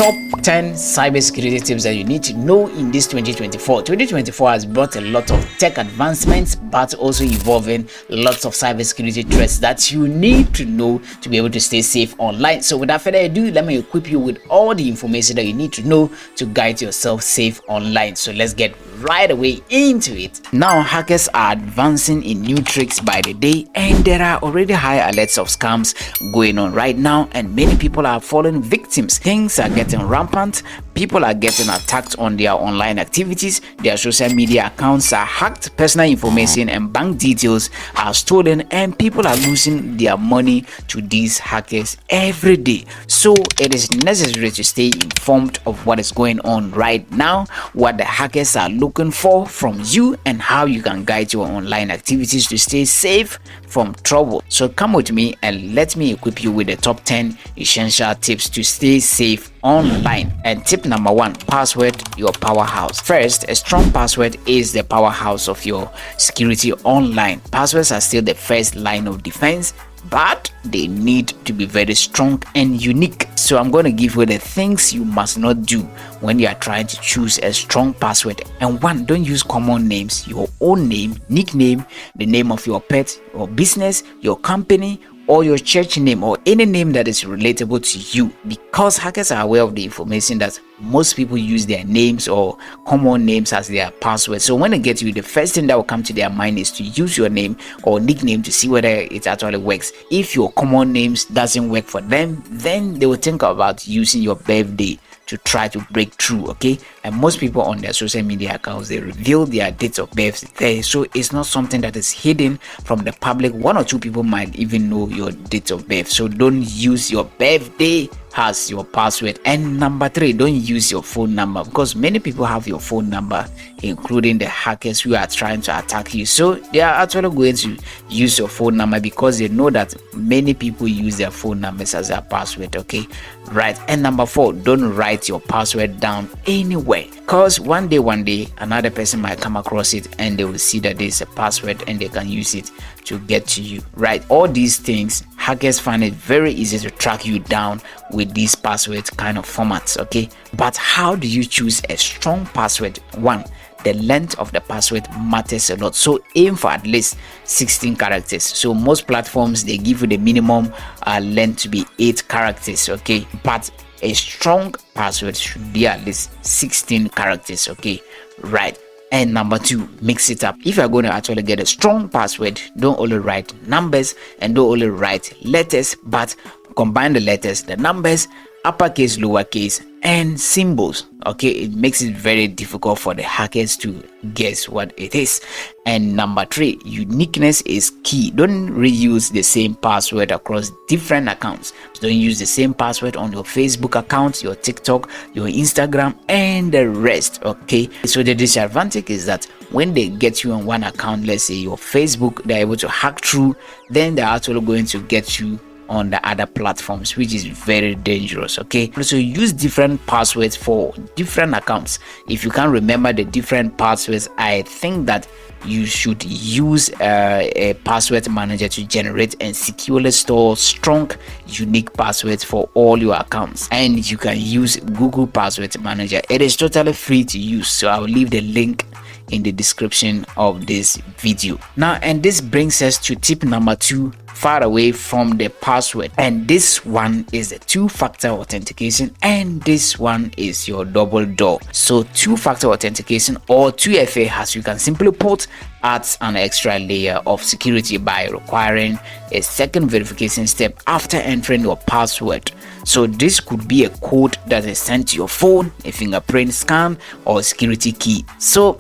top 10 cybersecurity tips that you need to know in this 2024. 2024 has brought a lot of tech advancements, but also involving lots of cybersecurity threats that you need to know to be able to stay safe online. So without further ado, let me equip you with all the information that you need to know to guide yourself safe online. So let's get right away into it. Now, hackers are advancing in new tricks by the day, and there are already high alerts of scams going on right now, and many people are falling victims. Things are getting rampant. People are getting attacked on their online activities. Their social media accounts are hacked. Personal information and bank details are stolen, and people are losing their money to these hackers every day. So it is necessary to stay informed of what is going on right now, what the hackers are looking for from you, and how you can guide your online activities to stay safe from trouble. So come with me and let me equip you with the top 10 essential tips to stay safe online. And tip number 1, password your powerhouse. First, a strong password is the powerhouse of your security online. Passwords are still the first line of defense, but they need to be very strong and unique. So I'm going to give you the things you must not do when you are trying to choose a strong password. And 1, don't use common names. Your own name, nickname, the name of your pet, your business, your company, or your church name, or any name that is relatable to you, because hackers are aware of the information that most people use their names or common names as their password. So when they get you, the first thing that will come to their mind is to use your name or nickname to see whether it actually works. If your common names doesn't work for them, then they will think about using your birthday to try to break through. Okay, and most people on their social media accounts, they reveal their dates of birth there, so it's not something that is hidden from the public. 1 or 2 people might even know your date of birth, so don't use your birthday as your password. And number 3, don't use your phone number, because many people have your phone number, including the hackers who are trying to attack you. So they are actually going to use your phone number because they know that many people use their phone numbers as their password. Okay, right. And number 4, don't write your password down anywhere, because one day another person might come across it and they will see that there's a password and they can use it to get to you. Right, all these things, hackers find it very easy to track you down with these password kind of formats. Okay, but how do you choose a strong password? 1, the length of the password matters a lot, so aim for at least 16 characters. So most platforms, they give you the minimum length to be 8 characters. Okay, but a strong password should be at least 16 characters. Okay, right. And number 2, mix it up. If you're going to actually get a strong password, don't only write numbers and don't only write letters, but combine the letters, the numbers, uppercase, lowercase, and symbols. Okay, it makes it very difficult for the hackers to guess what it is. And number 3, uniqueness is key. Don't reuse the same password across different accounts. Don't use the same password on your Facebook account, your TikTok, your Instagram, and the rest. Okay, so the disadvantage is that when they get you on one account, let's say your Facebook, they're able to hack through, then they're actually going to get you on the other platforms, which is very dangerous. Okay, so use different passwords for different accounts. If you can't remember the different passwords, I think that you should use a password manager to generate and securely store strong, unique passwords for all your accounts. And you can use Google Password Manager. It is totally free to use, so I'll leave the link in the description of this video. Now, and this brings us to tip number 2, far away from the password, and this one is the 2-factor authentication, and this one is your double door. So 2-factor authentication, or 2FA as you can simply put, adds an extra layer of security by requiring a second verification step after entering your password. So this could be a code that is sent to your phone, a fingerprint scan, or a security key. So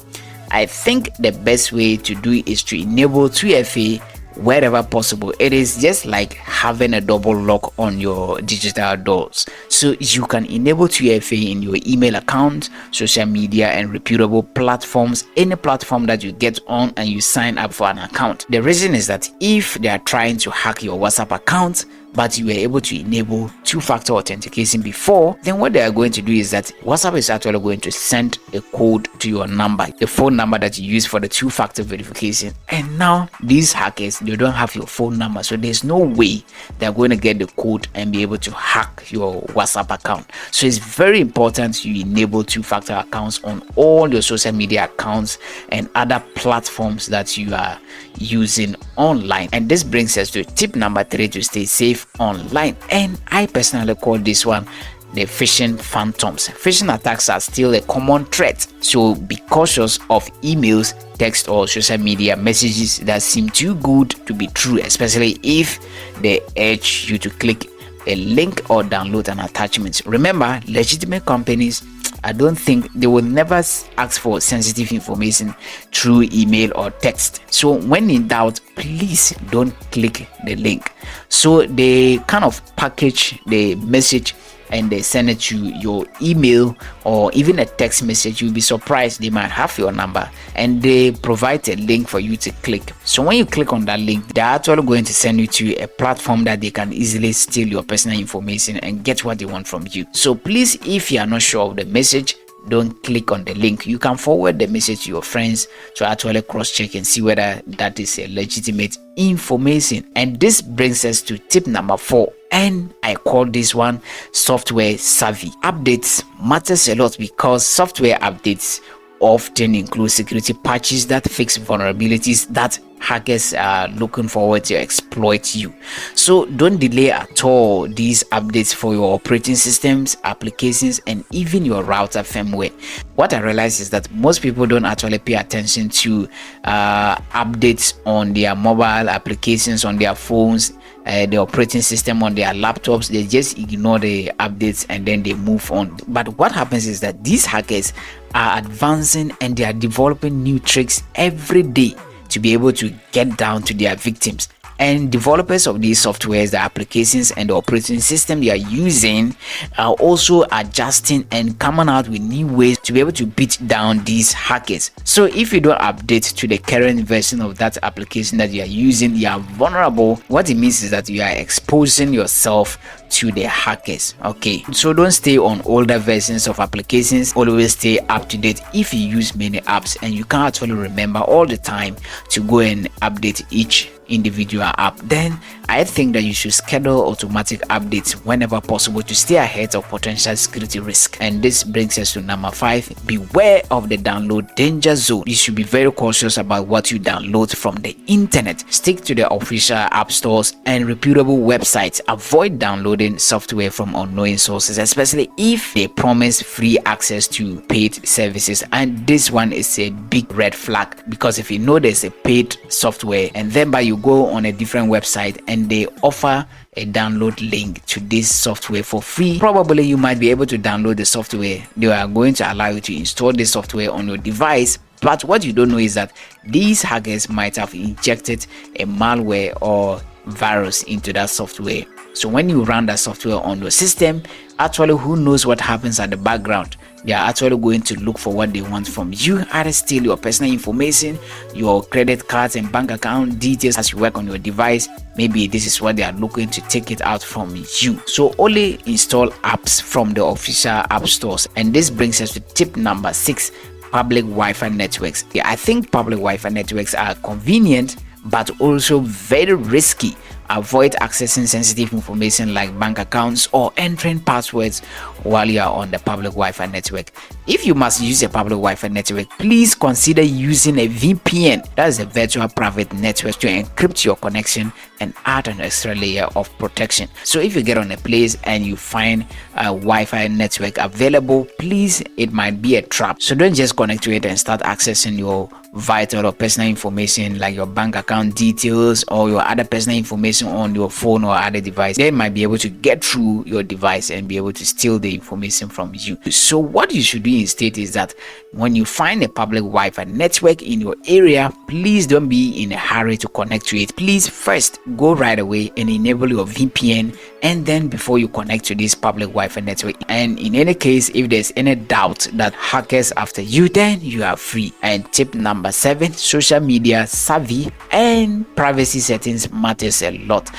I think the best way to do it is to enable 2FA wherever possible. It is just like having a double lock on your digital doors. So you can enable 2FA in your email account, social media, and reputable platforms, any platform that you get on and you sign up for an account. The reason is that if they are trying to hack your WhatsApp account, but you were able to enable two-factor authentication before, then what they are going to do is that WhatsApp is actually going to send a code to your number, the phone number that you use for the two-factor verification. And now these hackers, they don't have your phone number, so there's no way they're going to get the code and be able to hack your WhatsApp account. So it's very important you enable two-factor accounts on all your social media accounts and other platforms that you are using online. And this brings us to tip number 3 to stay safe online, and I personally call this one the phishing phantoms. Phishing attacks are still a common threat, so be cautious of emails, text, or social media messages that seem too good to be true, especially if they urge you to click a link or download an attachment. Remember, legitimate companies, I don't think they will never ask for sensitive information through email or text. So when in doubt, please don't click the link. So they kind of package the message and they send it to your email or even a text message. You'll be surprised they might have your number, and they provide a link for you to click. So when you click on that link, they're actually going to send you to a platform that they can easily steal your personal information and get what they want from you. So please, if you are not sure of the message, don't click on the link. You can forward the message to your friends to actually cross-check and see whether that is a legitimate information. And this brings us to tip number 4, and I call this one software savvy. Updates matters a lot because software updates often include security patches that fix vulnerabilities that hackers are looking forward to exploit you. So don't delay at all these updates for your operating systems, applications, and even your router firmware. What I realize is that most people don't actually pay attention to updates on their mobile applications, on their phones, the operating system on their laptops. They just ignore the updates and then they move on. But what happens is that these hackers are advancing and they are developing new tricks every day to be able to get down to their victims. And developers of these softwares, the applications, and the operating system they are using are also adjusting and coming out with new ways to be able to beat down these hackers. So if you don't update to the current version of that application that you are using, you are vulnerable. What it means is that you are exposing yourself to the hackers. Okay, so don't stay on older versions of applications. Always stay up to date. If you use many apps and you can't actually remember all the time to go and update each individual app, then I think that you should schedule automatic updates whenever possible to stay ahead of potential security risk. And this brings us to number 5. Beware of the download danger zone. You should be very cautious about what you download from the internet. Stick to the official app stores and reputable websites. Avoid downloading software from unknown sources, especially if they promise free access to paid services. And this one is a big red flag, because if you know there's a paid software and then by you go on a different website and they offer a download link to this software for free, probably you might be able to download the software. They are going to allow you to install this software on your device, but what you don't know is that these hackers might have injected a malware or virus into that software. So when you run that software on your system, actually who knows what happens at the background? They are actually going to look for what they want from you, either steal your personal information, your credit cards and bank account details as you work on your device. Maybe this is what they are looking to take it out from you. So only install apps from the official app stores. And this brings us to tip number 6, public Wi-Fi networks. Yeah, I think public Wi-Fi networks are convenient but also very risky. Avoid accessing sensitive information like bank accounts or entering passwords while you are on the public Wi-Fi network. If you must use a public Wi-Fi network, please consider using a VPN. That is a virtual private network to encrypt your connection and add an extra layer of protection. So if you get on a place and you find a Wi-Fi network available, please, it might be a trap. So don't just connect to it and start accessing your vital or personal information like your bank account details or your other personal information on your phone or other device. They might be able to get through your device and be able to steal the information from you. So what you should do instead is that when you find a public Wi-Fi network in your area, please don't be in a hurry to connect to it. Please first go right away and enable your VPN, and then before you connect to this public Wi-Fi network. And in any case, if there's any doubt that hackers after you, then you are free. And tip number 7, social media savvy and privacy settings matters a lot.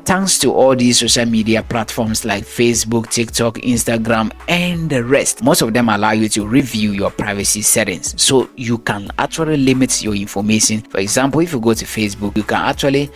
Thanks to all these social media platforms like Facebook, TikTok, Instagram, and the rest, most of them allow you to review your privacy settings, so you can actually limit your information. For example, if you go to Facebook, you can actually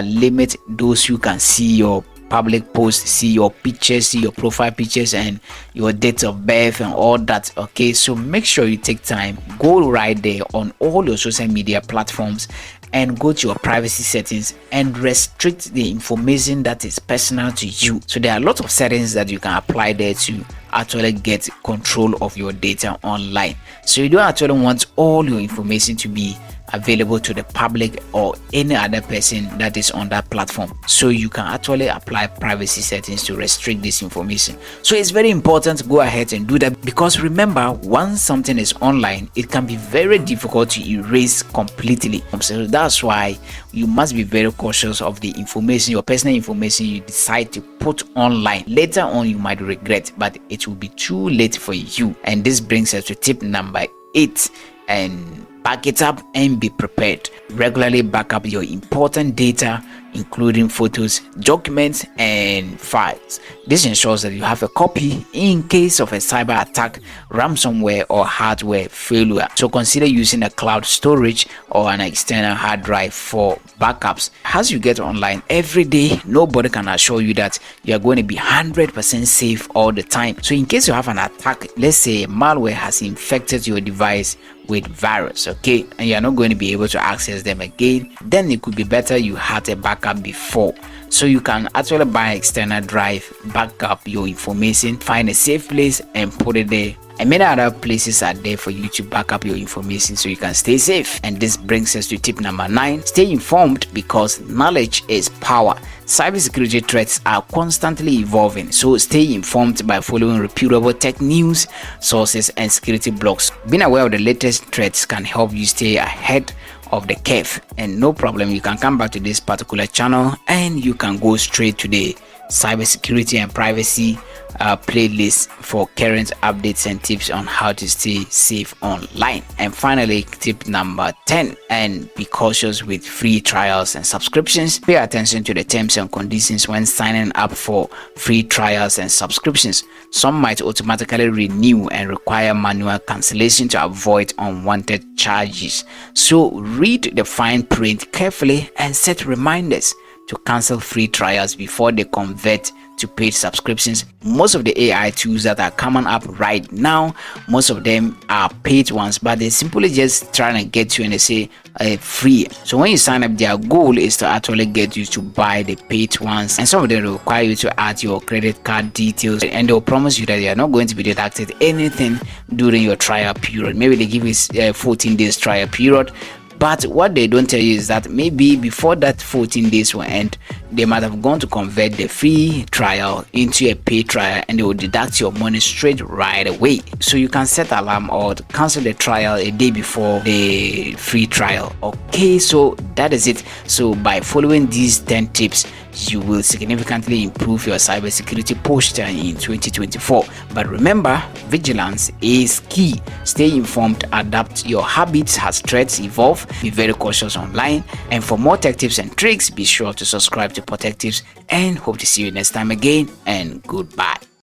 limit those who can see your public posts, see your pictures, see your profile pictures, and your date of birth and all that. Okay, so make sure you take time, go right there on all your social media platforms and go to your privacy settings and restrict the information that is personal to you. So there are a lot of settings that you can apply there to actually get control of your data online. So you don't actually want all your information to be available to the public or any other person that is on that platform. So you can actually apply privacy settings to restrict this information. So it's very important to go ahead and do that, because remember, once something is online, it can be very difficult to erase completely. So that's why you must be very cautious of the information, your personal information you decide to put online. Later on you might regret, but it will be too late for you. And this brings us to tip number 8, and back it up and be prepared. Regularly back up your important data, including photos, documents, and files. This ensures that you have a copy in case of a cyber attack, ransomware, or hardware failure. So consider using a cloud storage or an external hard drive for backups. As you get online every day, nobody can assure you that you are going to be 100% safe all the time. So in case you have an attack, let's say malware has infected your device with virus, okay, and you are not going to be able to access them again, then it could be better you had a backup before. So you can actually buy an external drive, back up your information, find a safe place and put it there. And many other places are there for you to back up your information so you can stay safe. And this brings us to tip number 9. Stay informed, because knowledge is power. Cybersecurity threats are constantly evolving, so stay informed by following reputable tech news sources and security blogs. Being aware of the latest threats can help you stay ahead of the curve. And no problem, you can come back to this particular channel and you can go straight to the cybersecurity and privacy playlist for current updates and tips on how to stay safe online. And finally, tip number 10, and be cautious with free trials and subscriptions. Pay attention to the terms and conditions when signing up for free trials and subscriptions. Some might automatically renew and require manual cancellation to avoid unwanted charges. So read the fine print carefully and set reminders to cancel free trials before they convert to paid subscriptions. Most of the AI tools that are coming up right now, most of them are paid ones, but they simply just trying to get you and they say free. So when you sign up, their goal is to actually get you to buy the paid ones, and some of them require you to add your credit card details, and they'll promise you that they are not going to be deducted anything during your trial period. Maybe they give you a 14 days trial period, but what they don't tell you is that maybe before that 14 days will end, they might have gone to convert the free trial into a paid trial, and they will deduct your money straight right away. So you can set alarm or cancel the trial a day before the free trial. Okay, so that is it. So by following these 10 tips, you will significantly improve your cybersecurity posture in 2024. But remember, vigilance is key. Stay informed, adapt your habits as threats evolve, be very cautious online. And for more tech tips and tricks, be sure to subscribe to PauTECtips, and hope to see you next time again, and goodbye.